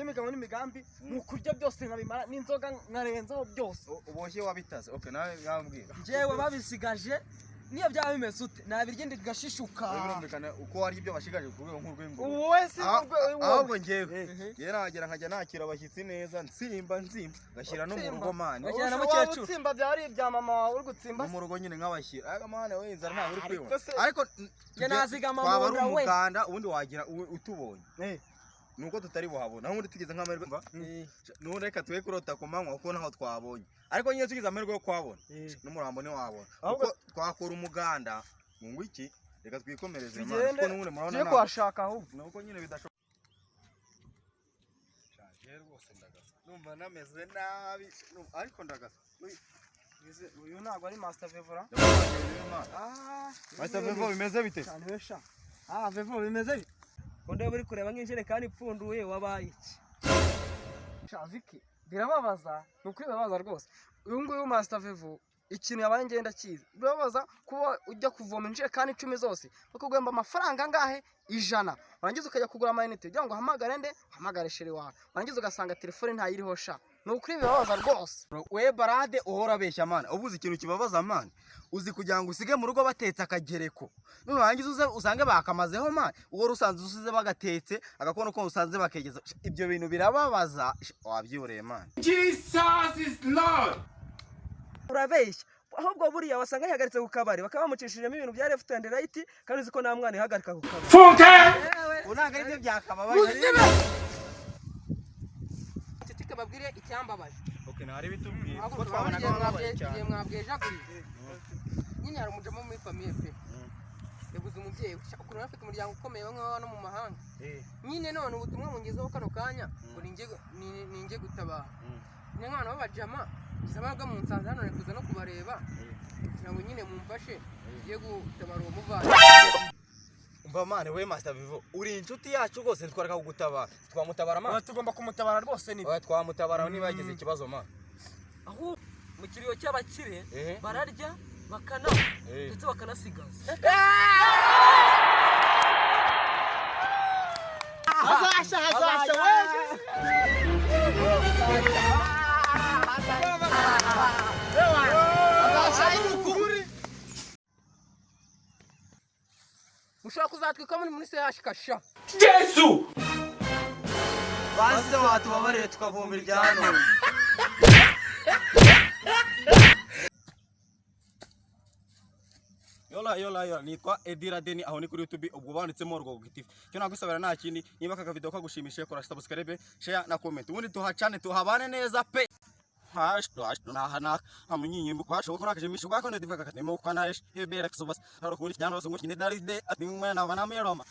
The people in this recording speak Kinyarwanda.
imigabo n'imigambi mu kurya byose nkabimara n'inzoga nkarenzaho byose uboshye wabitaze. Okay, nawe ngambwira jewe babisigaje niyo byaba bimeze ute nabirye ndigashishuka. Birumvikana uko wari ibyo bashigaje ku rwego nk'urw'ingoma. Wowe si ahubwo ngewe nagera nkajya nakira abashyitsi neza nsimba gashyira no mu rugo mani. Bajyana mukecuru utsimba byari ibya mama wawe uri gutsimba mu rugo nyine nk'abashyira. Aga mwana we inzara ntabwo uri kwibona. Ariko nge nazigama mu rugo we umuganda ubundi wagira utubonye. Nuko tutari buhabona aho tugeze nk'amahirwe none reka tuwe kurota ku manywa kuko naho twabonye. Ariko nyine tugize amahirwe yo kwabona n'umurambo ni wabona kuko twakora umuganda mu ngwiki. Reka twikomereze mwana kuko n'ubundi murabona nako kwashaka ahubwo nuko nyine bidashoboka. Shaje rwose ndagasa numva nameze nabi ariko ndagasa. Uyu ntabwo ari Master Vevora. Master Vevo bimeze bite? Cyane wesha. Vevo bimeze bite? Konde buri kureba nk'injerekani ipfunduye wabaye iki? Shaviki birababaza nukwibabaza rwose. Uyu nguyu Master Vevo ikintu yabaye ngenda kiza. Birababaza kuba ujya kuvoma injerekani 10 zose bakugwemba amafaranga ngahe 100. Warangiza ukajya kugura amayinite kugira ngo hamagare hamagare sheri wawe. Warangiza ugasanga telefone ntayiriho sha. Nukuri bibabaza rwose. We barade uhora abeshya mana. Ubuze ikintu kibabaza mana. Uzi kugira ngo usige mu rugo batetse akagereko. Nurangiza usange bakamazeho mana. Uwo rusanze usize bagatetse agakono ko usanze bakegeza. Ibyo bintu birababaza wabyiyoreye mana. Jesus is Lord. Urabeshya. Ahubwo buriya wasanga yihagaritse ku kabari bakabamucishijemo ibintu bya left and right kandi uzi ko nta mwana ihagarika ku kabari. Funke! Unanga ibyo byakababaye. Titike babwire icyambabaje. Okay, nari bitubwiye. Ko twabona ko mwabwiye jaguri. Nyine hari umujamo muri famille pe. Yabuze umubyeyi ukuru afite umuryango ukomeye nk'aho no mu mahanga. Nyine none ubutumwa mungezeho kano kanya ngo ninge gutabara. Ni mwana w'abajama gisabaga mu nsanze hano rekuza no kubareba. Kugira ngo nyine mumfashe ngiye gutabara uwo muvana. Umva mane we Master Vivo uri inshuti yacu rwose ntwaraka kugutabara. Twamutabara mane. Tugomba kumutabara rwose ni. Twamutabara niba yagize ikibazo mane. Aho mu kiriyo cy'abakire bararya bakana ndetse bakanasigaza. Hazasha mushaka kuzatwika muri se yashikasha Yesu! Base watubabarire tukavumira iryano. Yola nitwa Edira Deni aho ni kuri YouTube ubwo banditsemo urwo gitifu. Cyo nagusabira nta kindi niba aka video kagushimishije kora subscribe, share na comment. Ubundi tuhacane tuhabane neza pe. Hana amunyinyi mkwasho ko nakajimisha kwa kone divaka katemo kwa naesh ibera kusubas haro kuri cyano so ngukine dari de atimwe na bana meroma.